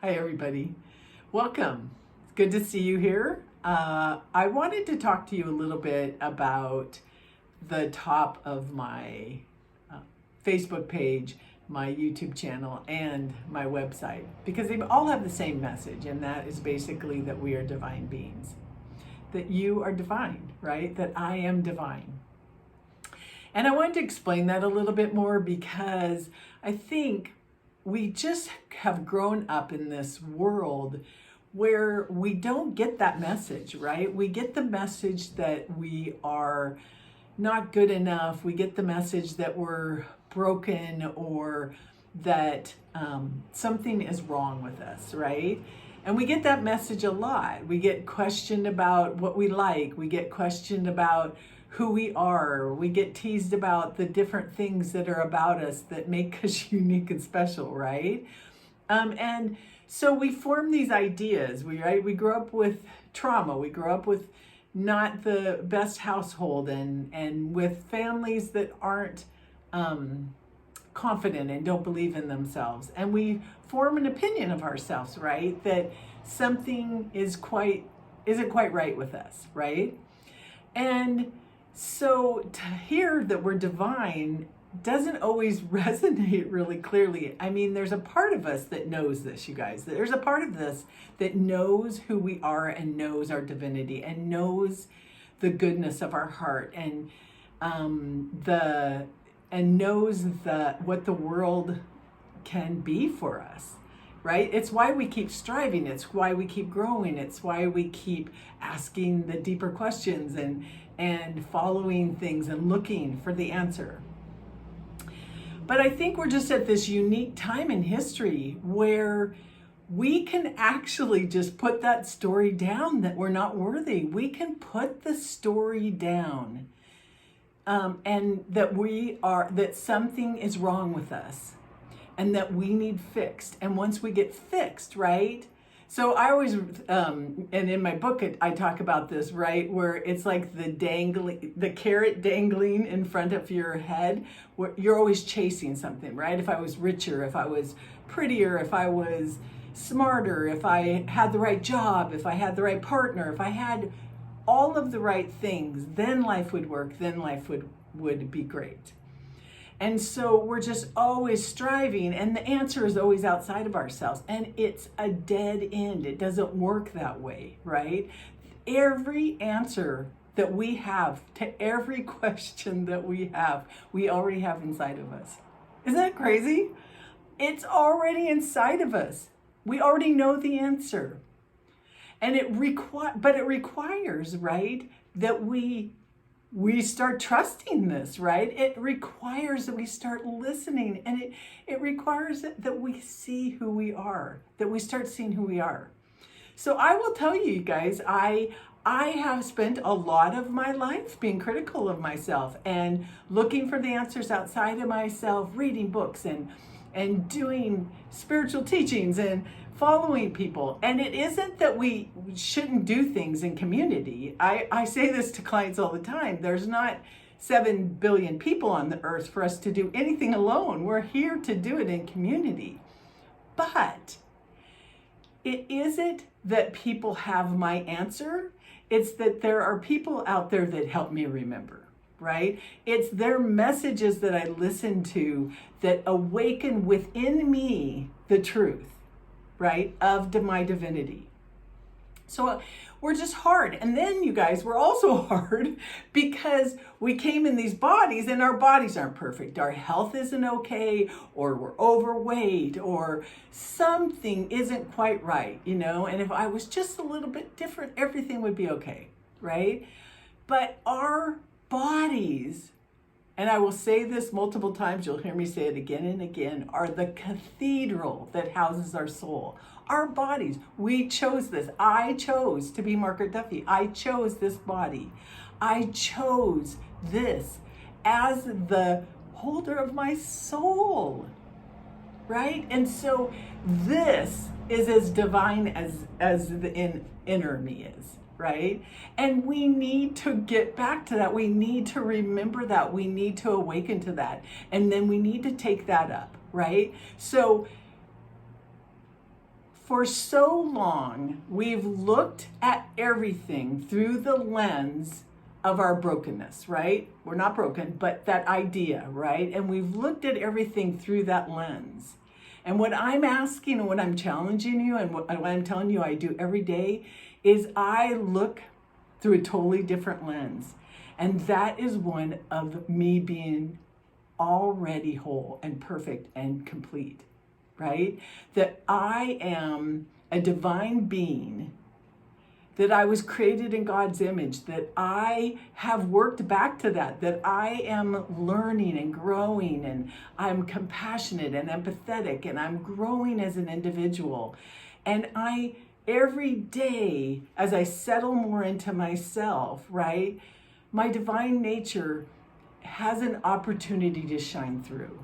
Hi, everybody. Welcome. It's good to see you here. I wanted to talk to you a little bit about the top of my Facebook page, my YouTube channel, and my website, because they all have the same message, and that is basically that we are divine beings. That you are divine, right? That I am divine. And I wanted to explain that a little bit more because I think we just have grown up in this world where we don't get that message, right? We get the message that we are not good enough. We get the message that we're broken or that something is wrong with us, right? And we get that message a lot. We get questioned about what we like. We get questioned about who we are. We get teased about the different things that are about us that make us unique and special, right? And so we form these ideas. We grow up with trauma. We grow up with not the best household and with families that aren't confident and don't believe in themselves. And we form an opinion of ourselves, right? That something isn't quite right with us, right? And so to hear that we're divine doesn't always resonate really clearly. I mean, there's a part of us that knows this, you guys. There's a part of this that knows who we are and knows our divinity and knows the goodness of our heart and knows what the world can be for us. Right? It's why we keep striving. It's why we keep growing. It's why we keep asking the deeper questions and following things and looking for the answer. But I think we're just at this unique time in history where we can actually just put that story down that we're not worthy. We can put the story down and that something is wrong with us. And that we need fixed. And once we get fixed, right? So I always, and in my book, I talk about this, right? Where it's like the carrot dangling in front of your head, where you're always chasing something, right? If I was richer, if I was prettier, if I was smarter, if I had the right job, if I had the right partner, if I had all of the right things, then life would work, then life would be great. And so we're just always striving, and the answer is always outside of ourselves, and it's a dead end. It doesn't work that way, right? Every answer that we have to every question that we already have inside of us. Isn't that crazy? It's already inside of us. We already know the answer. And it requires, right, that we start trusting this, right? It requires that we start listening, and it requires that we see who we are, that we start seeing who we are. So I will tell you guys, I have spent a lot of my life being critical of myself and looking for the answers outside of myself, reading books and doing spiritual teachings and following people. And it isn't that we shouldn't do things in community. I say this to clients all the time. There's not 7 billion people on the earth for us to do anything alone. We're here to do it in community. But it isn't that people have my answer. It's that there are people out there that help me remember. Right? It's their messages that I listen to that awaken within me the truth, right, of my divinity. So we're just hard. And then, you guys, we're also hard because we came in these bodies and our bodies aren't perfect. Our health isn't okay, or we're overweight, or something isn't quite right, and if I was just a little bit different, everything would be okay, right? But our bodies, and I will say this multiple times, you'll hear me say it again and again, are the cathedral that houses our soul. Our bodies, we chose this. I chose to be Margaret Duffy. I chose this body. I chose this as the holder of my soul, right? And so this is as divine as the inner me is. Right? And we need to get back to that. We need to remember that. We need to awaken to that. And then we need to take that up, right? So For so long, we've looked at everything through the lens of our brokenness, right? We're not broken, but that idea, right? And we've looked at everything through that lens. And what I'm asking and what I'm challenging you and what I'm telling you I do every day is I look through a totally different lens. And that is one of me being already whole and perfect and complete, right? That I am a divine being, that I was created in God's image, that I have worked back to that I am learning and growing, and I'm compassionate and empathetic, and I'm growing as an individual. And every day, as I settle more into myself, right, my divine nature has an opportunity to shine through.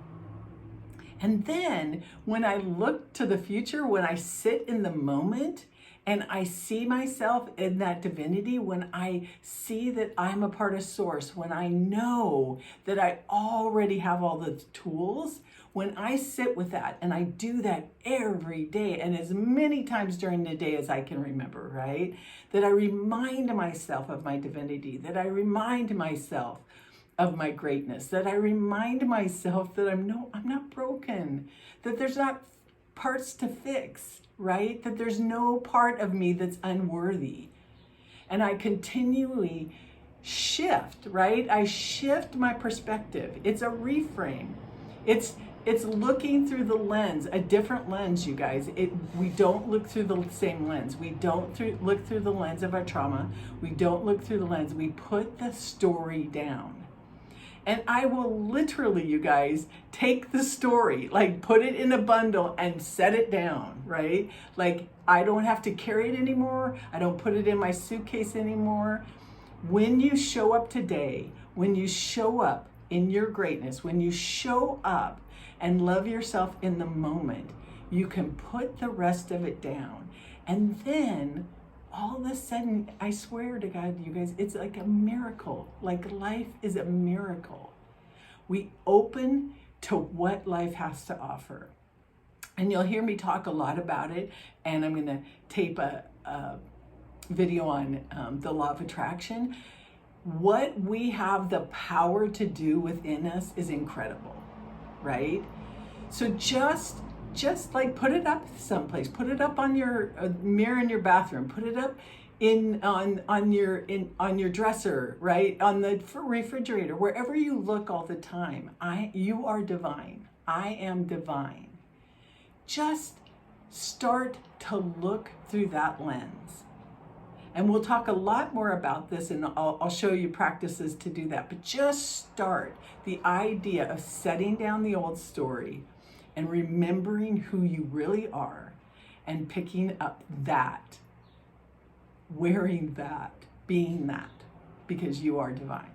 And then when I look to the future, when I sit in the moment and I see myself in that divinity, when I see that I'm a part of Source, when I know that I already have all the tools, when I sit with that, and I do that every day and as many times during the day as I can remember, right? That I remind myself of my divinity, that I remind myself of my greatness, that I remind myself that I'm not broken, that there's not parts to fix, right? That there's no part of me that's unworthy. And I continually shift, right? I shift my perspective. It's a reframe. It's looking through the lens, a different lens, you guys. We don't look through the same lens. We don't look through the lens of our trauma. We don't look through the lens. We put the story down. And I will literally, you guys, take the story, like put it in a bundle and set it down, right? Like I don't have to carry it anymore. I don't put it in my suitcase anymore. When you show up today, when you show up in your greatness, when you show up and love yourself in the moment, you can put the rest of it down. And then all of a sudden, I swear to God, you guys, it's like a miracle. Like life is a miracle. We open to what life has to offer. And you'll hear me talk a lot about it. And I'm going to tape a video on the law of attraction. What we have the power to do within us is incredible, right? So just like put it up someplace, put it up on your mirror in your bathroom, put it up on your dresser, right, on the refrigerator, wherever you look all the time. You are divine. I am divine. Just start to look through that lens. And we'll talk a lot more about this, and I'll show you practices to do that. But just start the idea of setting down the old story and remembering who you really are and picking up that, wearing that, being that, because you are divine.